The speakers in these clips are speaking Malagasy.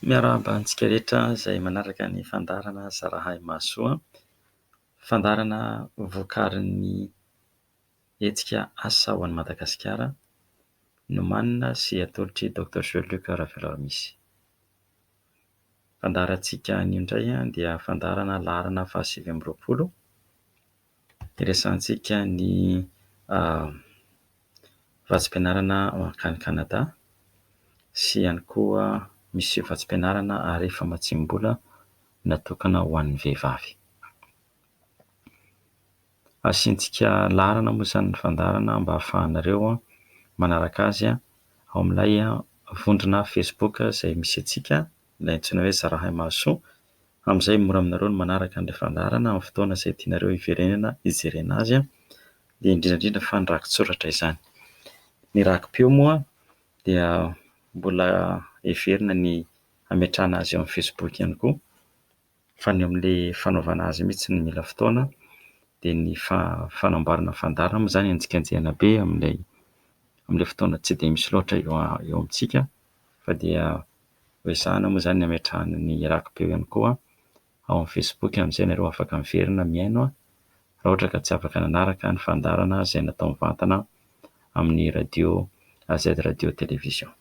Miarahaba antsika rehetra izay manaraka ny fandaharana iraha-miasa, fandaharana vokarin'ny Hetsika Asa ho an'i Madagasikara, Manomana sy atolotry Dr. Luc Raveloharimisy. Fandaharantsika anio indray dia fandaharana laharana 2720. Iresantsika ny Vatsim-pianarana makany Kanada sy ihany koa misy Vatsim-pianarana ary Famatsiam-bola natokana ho an'ny vehivavy. Asiantsika laharana moa izany ny fandaharana mba ahafahanareo manaraka azy ao amin'ilay vondrona Facebook izay misy antsika, ilay antsoina hoe iraha-miasa. Amin'izay mora aminareo ny manaraka an'ilay fandaharana amin'ny fotoana izay tianareo hijerena azy, dia indrindra fa ny rakitsoratra izany. Ny rakim-peo moa dia mbola heverina ny hametrahana azy eo amin'ny Facebook ihany koa, fa ny amin'ilay fanaovana azy mihitsy ny mila fotoana, dia ny fanamboarana fandaharana moa izany anjikanjihana be amin'ilay fotoana tsy dia misy loatra eo amintsika, fa dia resahana moa izany ny hametrahana ny rakim-peo ihany koa ao amin'ny Facebook. Amin'izay nareo afaka miverina miaino raha ohatra ka tsy afaka nanaraka ny fandaharana izay natao mivantana amin'ny radio radio televizion.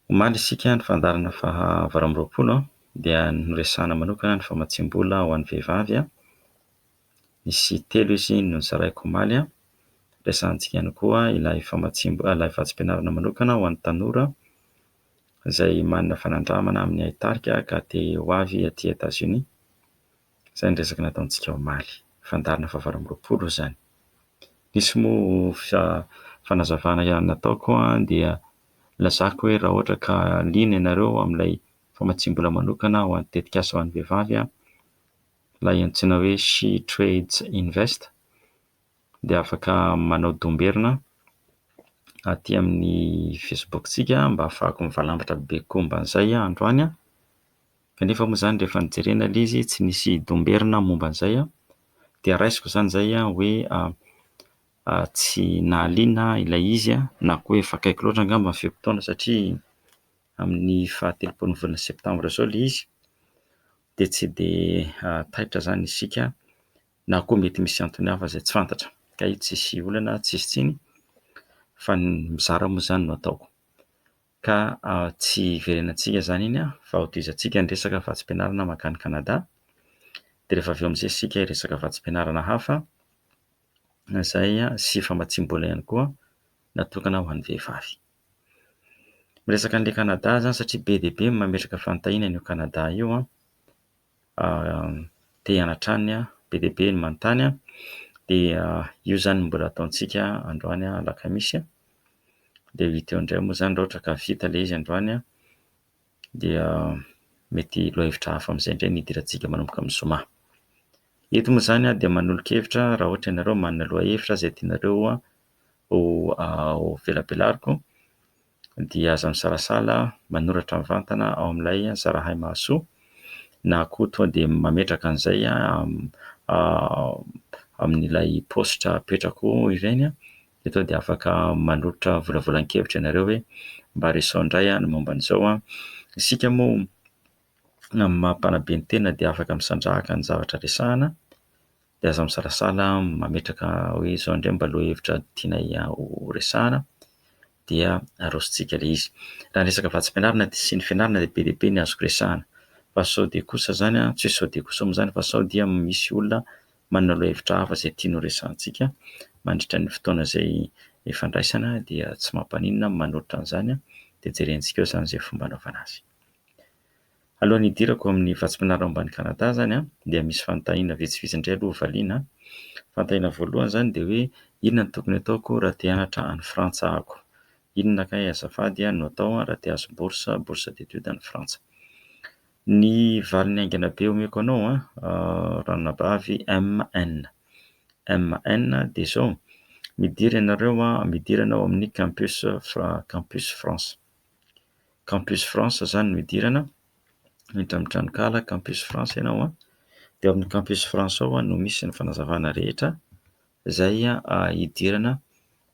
Omaly isika ny fandaharana 2020 dia resahana manokana ny Famatsiam-bola ho an'ny vehivavy. Misy 3 izy no nozaraiko omaly. Resahantsika ihany koa ilay Vatsim-pianarana manokana ho an'ny tanora izay manana fanandramana amin'ny haitarika ka te ho avy aty Etazonia. Izay ny resaka nataontsika omaly, fandaharana 2020 izany. Nisy moa fanazavana nataoko dia lazako hoe raha ohatra ka liana ianareo amin'ilay Famatsiam-bola manokana ho an'ny tetika asa ho an'ny vehivavy, ilay antsoina hoe She Trades Invest, dia afaka manao domberina aty amin'ny Facebook-tsika mba ahafahako mivalambatra be komban'izay androany. Kanefa moa izany rehefa nijerena ilay izy tsy nisy domberina momba an'izay, dia raisiko izany izay hoe tsy nahaliana ilay izy na koa efa akaiky loatra angamba ny feom-potoana, satria amin'ny 30 volana Septambra izao ilay izy, dia tsy dia taitra izany isika, na koa mety misy antony hafa izay tsy fantatra, ka io tsisy olana, tsisy tsiny, fa ny mizara moa izany no ataoko. Ka tsy iverenantsika izany iny fa hodizantsika ny resaka vatsim-pianarana makany Kanada, dia rehefa avy eo amin'izay isika resaka vatsim-pianarana hafa izay sy Famatsiam-bola ihany koa natokana ho an'ny vehivavy. Miresaka an'ilay Kanada izany satria be dia be mametraka fanontaniana io Kanada io, te hianatrany be dia be ny manontany, dia io izany mbola ataontsika androany alakamisy, dia hita eo indray moa izany raha ohatra ka vita ilay izy androany, dia mety lohahevitra hafa amin'izay indray ny hidirantsika manomboka amin'ny zoma. Eto moa izany dia manoloka-hevitra raha ohatra ianareo manana lohahevitra izay tianareo ho velabelariko, dia aza misarasala manoratra mivantana ao amin'ilay iraha-miasa, na koa tonga dia mametraka an'izay amin'ilay positra apetrako ireny, dia tonga dia afaka manolotra volavolan-kevitra ianareo hoe mba resao indray ny momba an'izao. Isika moa amin'ny mampanabe ny tena dia afaka misandrahaka ny zavatra resahana, dia aza misarasala mametraka hoe izao indray mba lohahevitra tiana ho resahana, dia arosontsika ilay izy. Raha ny resaka vatsim-pianarana sy ny fianarana dia be ny azoko resahana, fa sao dia kosa izany, tsy hoe sao dia kosa moa izany, fa sao dia misy olona manana lohahevitra hafa izay tiany ho resahantsika mandritra ny fotoana izay efa andraisana, dia tsy mampaninona manolotra an'izany, dia jerentsika eo izany izay fomba anaovana azy. Alohan'ny hidirako amin'ny vatsim-pianarana ambany Kanada izany, dia misy fanontaniana vitsivitsy indray aloha hovaliana. Fanontaniana voalohany izany dia hoe inona no tokony ataoko raha te hianatra any Frantsa ahako? Inona kay azafady no atao raha te hahazo bourse d'études any Frantsa? Ny valiny aingana be omeko anao ranonabavy MN dia izao: midirana ao amin'ny campus France. Campus France izany no idirana, mitranotrano-kala campus France ianao, dia amin'ny campus France ao no misy ny fanazavana rehetra izay idirana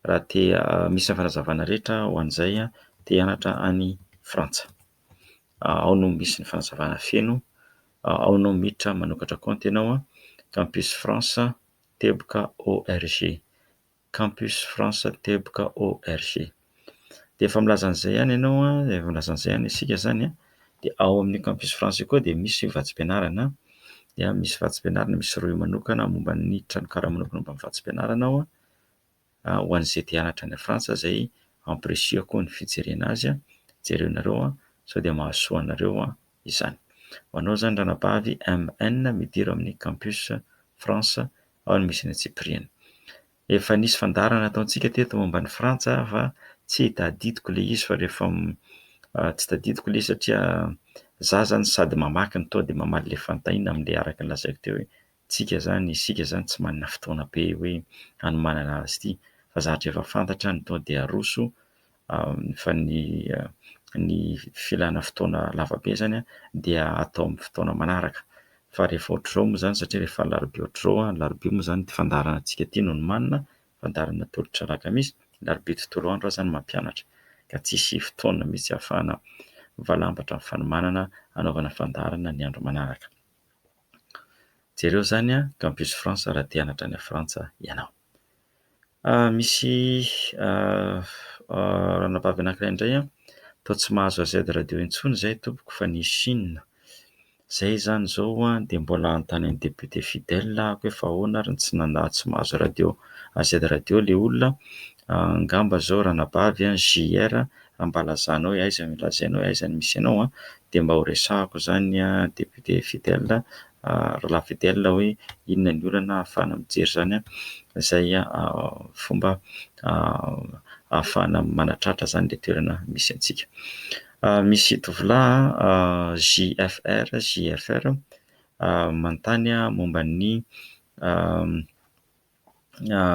raha te misy ny fanazavana rehetra ho an'izay te hianatra any Frantsa. Ao no misy ny fanazavana feno, ao no miditra manokatra compte ianao campus France teboka org, campus France teboka org. De efa milaza an'izay ihany ianao efa milaza an'izay ihany isika zany de ao amin'ny campus France koa de misy vatsim-pianarana, dia misy vatsim-pianarana, misy rohy manokana momba ny tranokala manokana momba ny vatsim-pianarana ho an'izay te hianatra any Frantsa, zay ampirisiako ny fijerena azy jerenareo sao de mahasoa anareo izany. Ho anao zany ranabavy MN midira amin'ny campus France ao no misy ny Tsipriana. Efa nisy fandaharana ataontsika teto momba ny Frantsa fa tsy tadidiko le izy fa rehefa tsy tadidiko le satria za zany sady mamaky ny tao de mamaly le fantaina amin'le araka ny lazaiko teo hoe isika zany tsy manana fotoana be hoe hanomanana azy ity, fa zatra efa fantatra ny tao de aroso fa ny filana fotoana lavabe zany dia atao amin'ny fotoana manaraka. Fa rehefa ohatr'izao moa zany satria rehefa larobia ohatr'izao larobia moa zany fandaharana antsika ity no manina fandaharana tolotra alakamisy, larobia tontolo andro zany mampianatra ka tsisy fotoana mihitsy ahafahana valambatra amin'ny fanomanana anaovana fandaharana ny andro manaraka. Jereo zany campus France raha te hianatra any Frantsa ianao. Misy ranabavy anankiray indray toa tsy mahazo AZ radio intsony zay tompoko fa ny Chine. Zay zany zao de mbola antany ny député fidèle ako hoe fa ahoana ary tsy mahazo radio AZ radio le olona. Angamba zao ranabavy JR mba lazanao hoe aiza no lazainao, aiza no misy anao de mba ho resahako zany député fidèle rahalahy fidèle hoe inona ny olana ahafahana mijery zany zay fomba ahafahana manatratra zany le toerana misy antsika. Misy tovolahy JFR manontany momba ny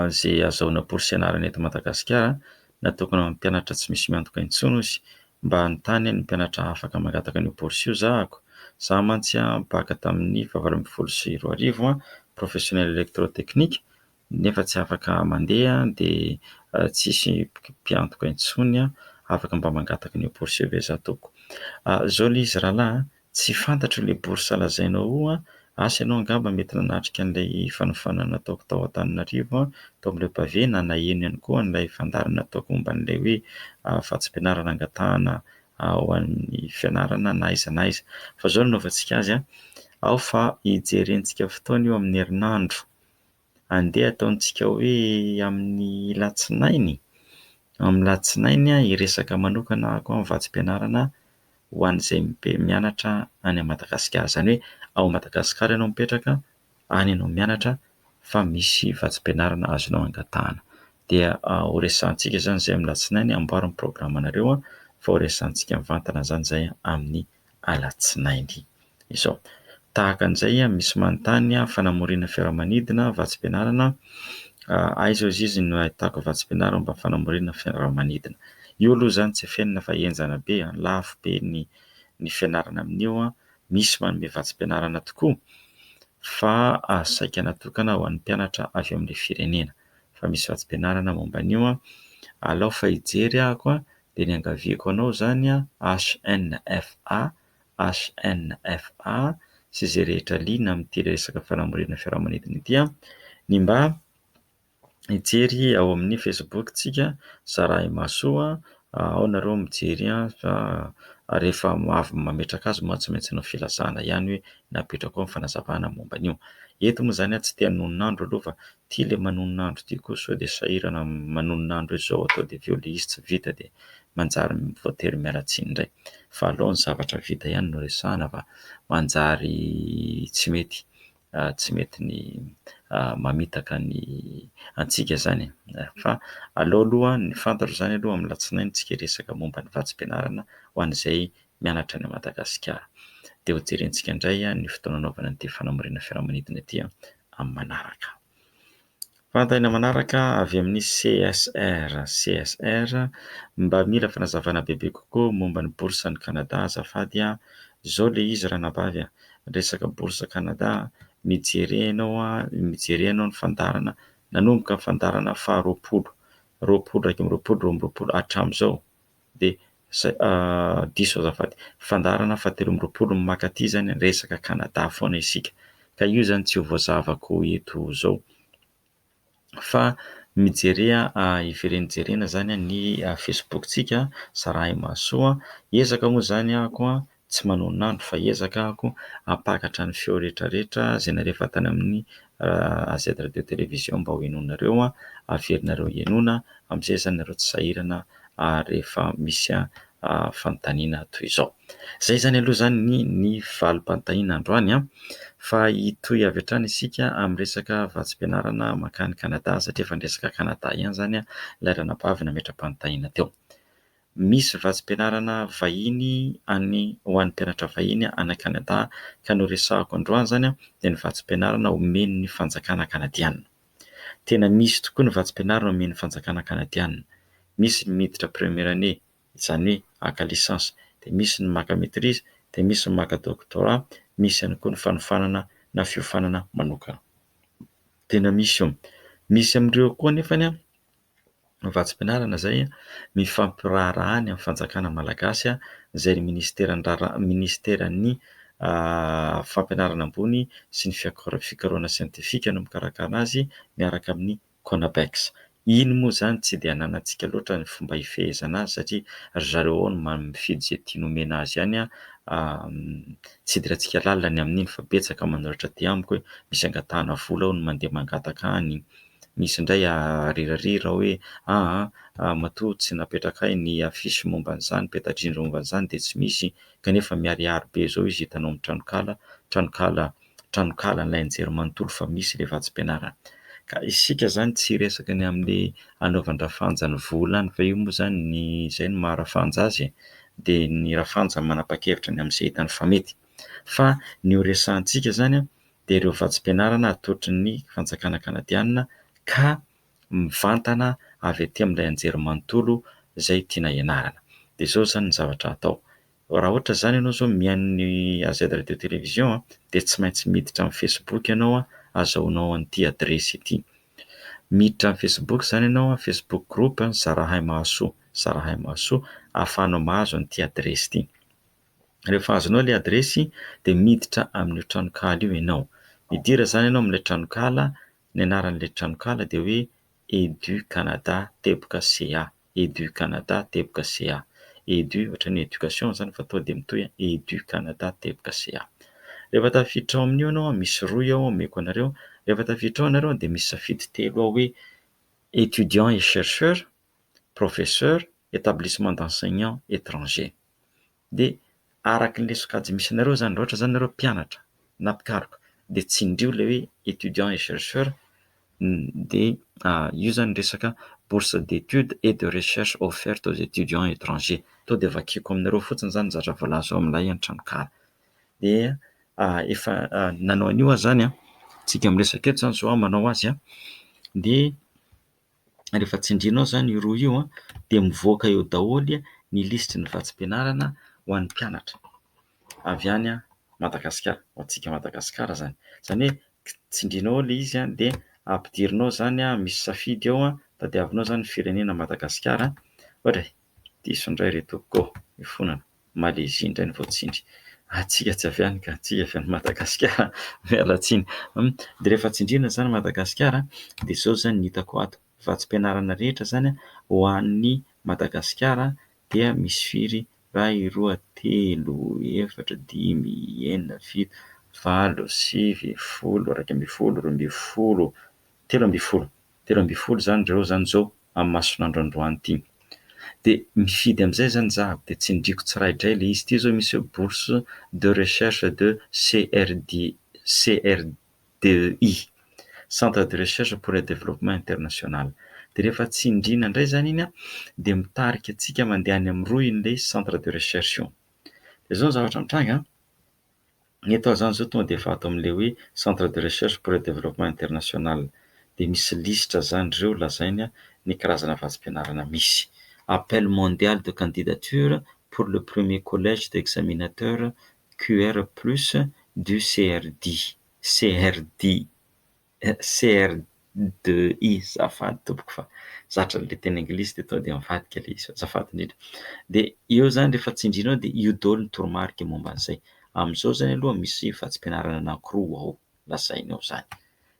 zay azahoana bourse ianarana eto Madagasikara, natokana amin'ny mpianatra tsy misy miantoka intsony izy, mba hanontany ny mpianatra afaka mangataka ny bourse io zahako. Za mantsy baka tamin'ny 2024 professionnel électrotechnique nefa tsy afaka mandeha de tsisy mpiantoka intsony afaka mba mangataka ny bourse io ve za toko. Zao le izy rahalahy tsy fantatro le bourse lazainao asa ianao angamba mety nanatrika an'ilay fanofanana nataoko tao Antananarivo tao amin'ilay pavé na naheno ihany koa an'ilay fandaharana nataoko momba an'ilay hoe vatsim-pianarana angatahana ao amin'ny fianarana na aiza na aiza. Fa zao no nanaovantsika azy ao fa hijerentsika fotoana io amin'ny herinandro, andeha ataontsika hoe amin'ny latsinainy. Amin'ny latsinainy hiresaka manokana ako amin'ny vatsim-pianarana ho an'izay mianatra any Madagasikara, zany hoe ao Madagasikara ianao mipetraka, any ianao mianatra fa misy vatsim-pianarana azonao angatahana. Dia ho resahantsika zany zay amin'ny latsinainy, amboariny programanareo fa ho resahantsika mivantana zany zay amin'ny alatsinainy izao. Tahaka an'izay misy manontany fanamorina fiaramanidina vatsim-pianarana, aiza izy no ahitako vatsim-pianarana mba fanamorina fiaramanidina. Io aloha zany tsy fenina fa enjana be, lafo be ny fianarana amin'io misy manome vatsim-pianarana tokoa fa saika natokana ho an'ny mpianatra avy amin'ny firenena, fa misy vatsim-pianarana momba an'io alao fa hijery ako de ny angaviako anao zany HNFA sy zay rehetra liana amin'ity resaka fanamorina fiaramanidina ity ny mba hijery ao amin'ny Facebook tsika Zarahy Masoa, ao nareo mijery fa rehefa avy mametraka azy moa tsy maintsy no filazana ihany hoe napetraka ao ny fanazavana momba an'io. Eto moa zany tsy te hanonon'andro aloha fa tia le manonon'andro ity koa sao de sahirana manonon'andro izao atao de aveo le izy tsy vita de manjary voatery miala tsiny indray. Fa aleo ny zavatra vita ihany no resahana fa manjary tsy mety ny mamitaka ny antsika zany. Fa aleo aloha ny fantatro zany aloha amin'ny latsinainy tsika resaka momba ny vatsim-pianarana ho an'izay mianatra any Madagasikara. De ho jerentsika indray ny fotoana anaovana an'ity fanamorina fiaramanidina ity amin'ny manaraka. Fantaina manaraka avy amin'ny CSR mba mila fanazavana bebe kokoa momba ny bourse ny Canada azafady zao le izy ranabavy resaka bourse Canada mijery anao ny fandaharana nanomboka ny fandaharana faha roapolo hatramin'izao de diso azafady, fandaharana fahatelo amby roapolo makaty zany resaka Kanada foana isika, ka io zany tsy ho voazavako eto zao fa mijery iveren'ny jerena zany ny facebooktsika Zarahay Mahasoa. Ezaka moa zany ako tsy manonano fa ezaka ako apakatra ny feo rehetrarehetra izay narefa tany amin'ny AZ radio television mba ho henonareo, averinareo henona amin'izay zany nareo tsy sahirana rehefa misy fanontaniana toy izao. Zay zany aloha zany ny valim-panontaniana androany fa hitohy avy hatrany isika amin'ny resaka vatsim-pianarana makany Kanada satria efa niresaka Kanada ihany zany ilay ranabavy nametra-panontaniana teo. Misy vatsim-pianarana vahiny ho an'ny mpianatra vahiny any Kanada ka no resahako androany zany dia ny vatsim-pianarana omen'ny fanjakana Kanadiana. Tena misy tokoa ny vatsim-pianarana omen'ny fanjakana Kanadiana. Misy ny miditra première année, izany hoe haka lisansa, dia misy ny maka maîtrise, dia misy ny maka doctorat, misy ihany koa ny fanofanana na fiofanana manokana. Tena misy io. Misy amin'ireo koa nefany vatsim-pianarana izay mifampiraharaha any amin'ny fanjakana malagasy izay ministeran'ny fampianarana ambony sy ny fikarohana siantifika no mikarakara azy miaraka amin'ny CONAPEX. Iny moa zany tsy dia ananantsika loatra ny fomba hifehezana azy satria ry zareo ao no mifidy izay tiany omena azy ihany tsy idirantsika lalina amin'iny fa betsaka manolotra aty amiko hoe misy angatahana vola ao no mandeha mangataka any, misy indray rirarira hoe matoa tsy napetraka ny afisy momba an'izany, peta-drindro momba an'izany dia tsy misy, kanefa miharihary be zao izy hitanao amin'ny tranokala n'ilay anjery manontolo fa misy ilay vatsim-pianarana. Ka isika zany tsy resaka ny amin'ilay anaovan-drafanja ny vola any fa io moa zany izay no maha-rafanja azy dia ny rafanja manapa-kevitra ny amin'izay hitany fa mety. Fa ny horesahantsika zany dia ireo vatsim-pianarana atolotry ny fanjakana Kanadiana ka mivantana avy aty amin'ilay anjery manontolo izay tiana ianarana. Dia izao zany ny zavatra atao. Raha ohatra zany ianao zao mihaino ny AZ radio television dia tsy maintsy miditra amin'ny Facebook ianao azahoanao an'ity adresy ity. Miditra amin'ny Facebook zany ianao, Facebook group Zarahay Mahasoa, Zarahay Mahasoa, ahafahanao mahazo an'ity adresy ity. Rehefa azonao ilay adresy dia miditra amin'ny tranokala io ianao. Midira zany ianao amin'ilay tranokala, ny anaran'ilay tranokala dia hoe Edu Canada teboka CA, Edu Canada teboka CA. Edu ohatran'ny éducation zany fa tonga dia mitohy Edu Canada teboka CA. Rehefa tafiditra ao amin'io ianao, misy roy ao omeko anareo. Rehefa tafiditra ao ianareo dia misy safidy telo ao hoe étudiant et chercheur, professeur, établissement d'enseignants étrangers. Dia arakin'ilay sokajy misy anareo zany, raha ohatra zany nareo mpianatra na mpikaroka dia tsindrio ilay hoe étudiant et chercheur, dia io zany resaka bourse d'études et de recherche offerte aux étudiants étrangers. Tonga dia vakiako aminareo fotsiny zany zavatra voalaza ao amin'ilay an-tranokala. Dia efa nanao an'io zany tsika miresaka eto zany zao manao azy dia rehefa tsindrianao zany io roa io dia mivoaka eo daholo ny lisitry ny vatsim-pianarana ho an'ny mpianatra avy any Madagasikara, ho antsika Madagasikara zany. Izany hoe tsindrianao ilay izy dia ampidirinao zany misy safidy ao tadiavinao zany firenena Madagasikara. Ohatra diso indray reto go ifonana Malaisie indray ny voatsindry, atsika tsy avy any ka atsika avy any Madagasikara miala tsiny. Dia rehefa tsindriana zany Madagasikara dia izao zany ny hitako ato, vatsim-pianarana rehetra zany ho an'ny Madagasikara dia misy firy: iray, roa, telo, efatra, dimy, enina, fito, valo, sivy, folo, iraika ambin'ny folo, roa ambin'ny folo, telo ambin'ny folo. Telo ambin'ny folo zany ireo zany zao amin'ny masonandro androany ity. Dia mifidy amin'izay zany izaho dia tsindriako tsiraidray ilay izy ity zao misy hoe bourse de recherche de CRDI, Centre de recherche pour le développement international. Dia rehefa tsindriana indray zany iny dia mitarika antsika mandeha any amin'ny Rohy ilay centre de recherche io. Dia izao ny zavatra mitranga ny atao zany zao tonga dia efa ato amin'ilay hoe centre de recherche pour le développement international. Dia misy lisitra zany ireo lazainy ny karazana vatsim-pianarana misy. Appel mondial de candidature pour le premier collège d'examinateurs QR plus du CRDI, zafady tompoko fa zatra le teny anglisy de tonga de mivadika le izy azafady indrindra. De eo zany rehefa tsindrinao de io daholo ny toromarika momba an'izay. Amin'izao zany aloha misy vatsim-pianarana anankiroa ao lazainy ao zany,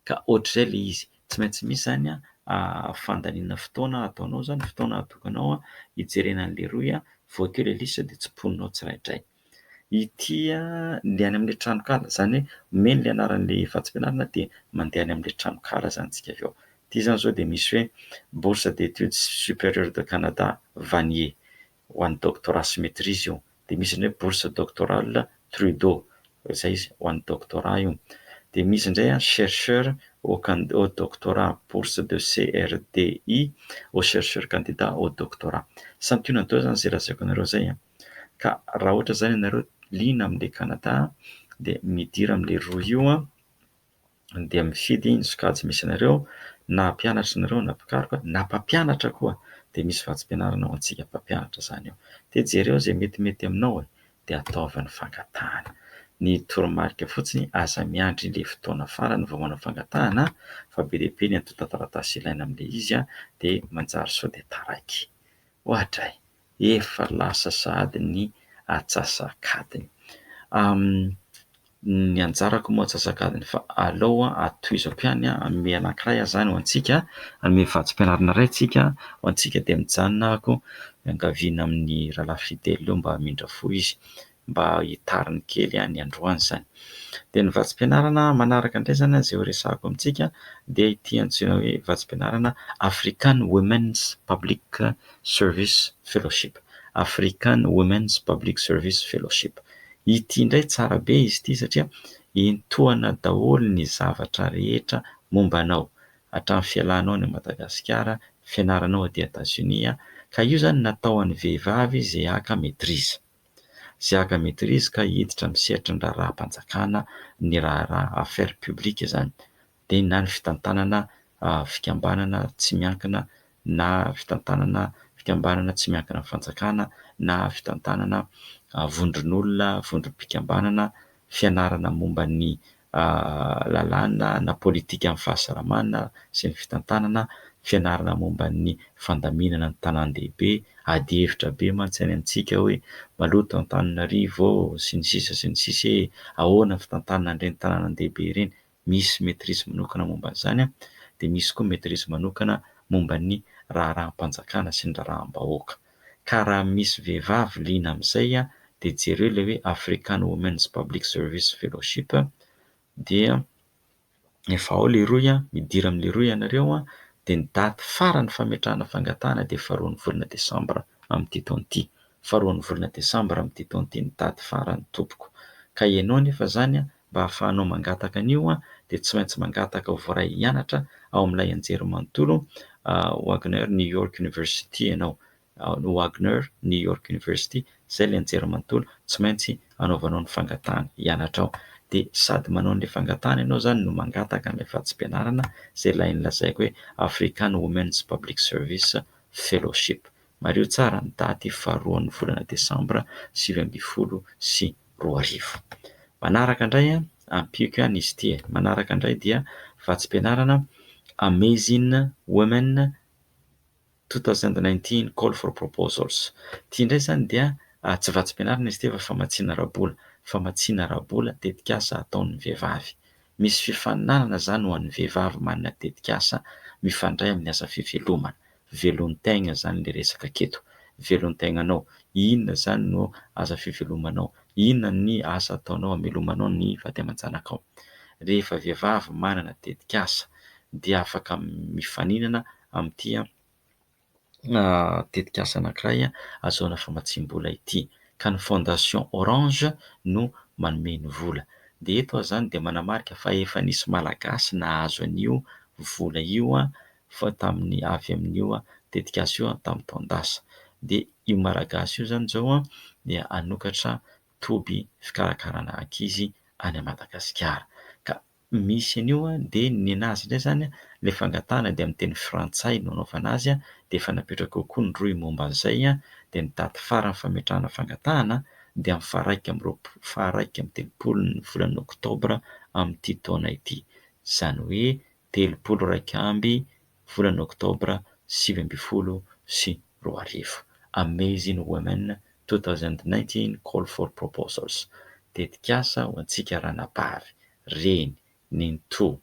ka ohatr'izay le izy tsy maintsy misy zany fandaniana fotoana ataonao zany, fotoana atokanao hijerena an'le rohy voakeo le lista de tsiponinao tsiraidray. Ity le any amin'le tranokala zany hoe meny le anaran'le vatsim-pianarana de mandeha any amin'le tranokala zany tsika avy ao. Ity zany zao de misy hoe bourse d'études supérieures de Canada Vanier ho an'ny doctorat sy maîtrise io, de misy ny hoe bourse doctorale Trudeau zay izy ho an'ny doctorat io, de misy indray chercheur au doctorat bourse de CRDI au chercheur candidat au doctorat. Samy tiana daholo zany zay lazaiko anareo zay ka raha ohatra zany ianareo liana amin'le Canada de midira amin'le rohy io de mifidy ny sokajy misy anareo, na mpianatra ianareo na mpikaroka na mpampianatra koa de misy vatsim-pianarana ho antsika mpampianatra zany eo, de jereo zay metimety aminao de ataovy ny fangatahana. Ny toromarika fotsiny aza miandry le fotoana farany vao manao fangatahana, fa be dia be ny antontan-taratasy ilaina amin'le izy de manjary sao de taraiky. Ohatra efa lasa sahady ny atsasakadiny. Ny anjarako moa atsasakadiny fa aleo atoizako ihany anome anankiray zany ho antsika, anome vatsim-pianarana iray tsika ho antsika de mijanona ako miankaviana amin'ny rahalahy fidèle eo mba hamindra fo izy, mba hitariny kely ny androany zany. De ny vatsim-pianarana manaraka indray zany zay ho resahako amintsika de ity antsoina hoe vatsim-pianarana African Women's Public Service Fellowship. African Women's Public Service Fellowship. Ity indray tsara be izy ity satria intohana daholo ny zavatra rehetra momba anao, hatramin'ny fialanao any Madagasikara, fianaranao aty États-Unis, ka io zany natao an'ny vehivavy izay haka maîtrise. Izay haka maîtrise ka hiditra amin'ny sehatra ny raharaham-panjakana, ny raharaha affaires publiques zany. De na ny fitantanana fikambanana tsy miankina, na fitantanana fikambanana tsy miankina amin'ny fanjakana, na fitantanana vondron'olona, vondrom-pikambanana, fianarana momba ny lalàna na politika amin'ny fahasalamana sy ny fitantanana, fianarana momba ny fandaminana ny tanan-dehibe, ady hevitra be mantsy any amintsika hoe maloto Antananarivo sy ny sisa sy ny sisa, ahoana ny fitantanana an'ireny tanan-dehibe ireny. Misy maîtrise manokana momba an'izany de misy koa maîtrise manokana momba ny raharaham-panjakana sy ny raharaham-bahoaka. Ka raha misy vehivavy liana amin'izay de jereo ilay hoe African Women's Public Service Fellowship dia efa ao le rohy midira amin'le rohy ianareo de ny daty farany fametrahana fangatahana de faharoan'ny volana Desambra amin'ity taona ity, faharoan'ny volana Desambra amin'ity taona ity ny daty farany tompoko. Ka ianao nefa zany mba hahafahanao mangataka an'io de tsy maintsy mangataka ho voaray hianatra ao amin'ilay anjerimanontolo Wagner New York University ianao, Wagner New York University zay le anjerimanontolo, tsy maintsy anaovanao ny fangatahana hianatra ao. De sady manao an'le fangatahana ianao zany no mangataka an'ilay vatsim-pianarana zay lainy lazaiko hoe African Women's Public Service Fellowship. Mario tsara ny daty faharoan'ny volana Desambra 2024. Manaraka indray ampiko izy ity, manaraka indray dia vatsim-pianarana Amazing Women 2019 Call for Proposals. Ity indray zany dia tsy vatsim-pianarana izy ity fa famatsiana ara-bola, famatsiana ara-bola tetikasa ataon'ny vehivavy. Misy fifaninanana zany ho an'ny vehivavy manana tetikasa mifandray amin'ny asa fivelomana. Velon-tegna zany le resaka aketo, velon-tegnanao, inona zany no asa fivelomanao, inona ny asa ataonao hamelomanao ny vady aman-janakao. Rehefa vehivavy manana tetikasa dia afaka mifaninana amin'ity tetikasa anankiray azahoana famatsiam-bola ity, ka ny fondation Orange no manome ny vola. De eto zany de manamarika fa efa nisy malagasy nahazo an'io vola io fa tamin'ny avy amin'io tetikasa io tamin'ny taon-dasa. De io malagasy io zany zao dia anokatra toby fikarakarana ankizy any Madagasikara. Ka misy an'io de ny anazy indray zany le fangatahana de amin'ny teny frantsay no anaovana azy de efa napetraka kokoa ny rohy momba an'izay de ny daty farany fametrahana fangatahana de amin'ny faha-raika amby telopolo ny volana Oktobra amin'ity taona ity, zany hoe 31 volana Oktobra 2024. Amazing Women 2019 Call for Proposals. Tetika asa ho antsika ranabavy reny nentoa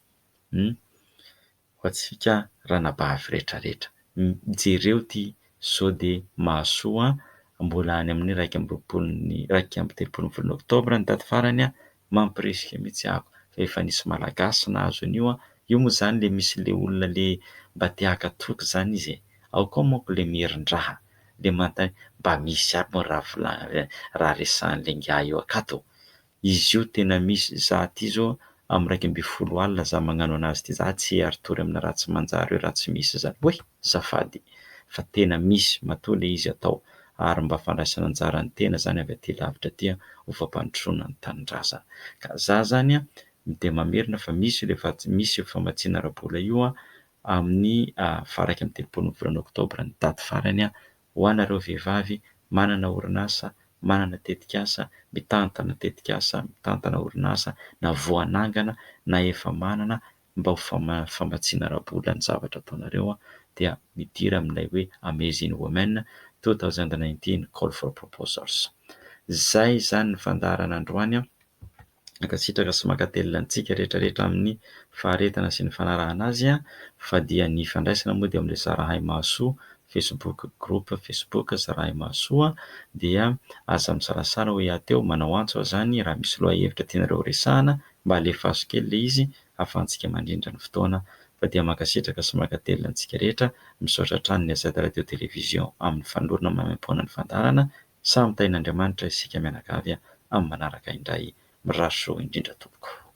ho antsika ranabavy rehetrarehetra. Jereo ty sao de mahasoa mbola any amin'ny 1 Oktobra ny daty farany mampirisika mihitsy ako fa efa nisy malagasy nahazo an'io io moa zany le misy le olona le mba te haka toky zany izy ao koa manko le miherin-draha le mantany mba misy aby raha resahan'le ngiahy io akato. Izy io tena misy za ty zao amin'ny 20 za magnano anazy ty za tsy aritory amina raha tsy manjary hoe raha tsy misy zany hoe zafady fa tena misy matoa le izy atao ary mba fandraisana anjara ny tena zany avy aty lavitra ty ho fampandrosoana ny tanin-drazana ka za zany de mamerina fa misy le misy famatsiana-bola io amin'ny faha 30 Oktobra ny daty farany ho anareo vehivavy manana orinasa, manana tetika asa, mitantana tetika asa, mitantana orinasa na voanangana na efa manana mba ho famatsiana-bola ny zavatra ataonareo dia midira amin'ilay hoe Amazing Women 2019 Call for Proposals. Zay zany ny fandaharana androany ankasitraka sy makatelona antsika rehetrarehetra amin'ny faharetana sy ny fanarahana azy fa dia ny fandraisana moa dia amin'ilay iraha-miasa Facebook group Facebook iraha-miasa dia aza misalasala ho ateo manao antso zany raha misy loha-hevitra tianareo resahana mba alefaso kely le izy ahafahantsika mandrindra ny fotoana fa dia mankasitraka sy makatelona antsika rehetra misaotra hatrany ny azady radio televizion amin'ny fanolorana maimaimpoana ny fandaharana samy tain'Andriamanitra isika mianakavy amin'ny manaraka indray miraso indrindra tompoko.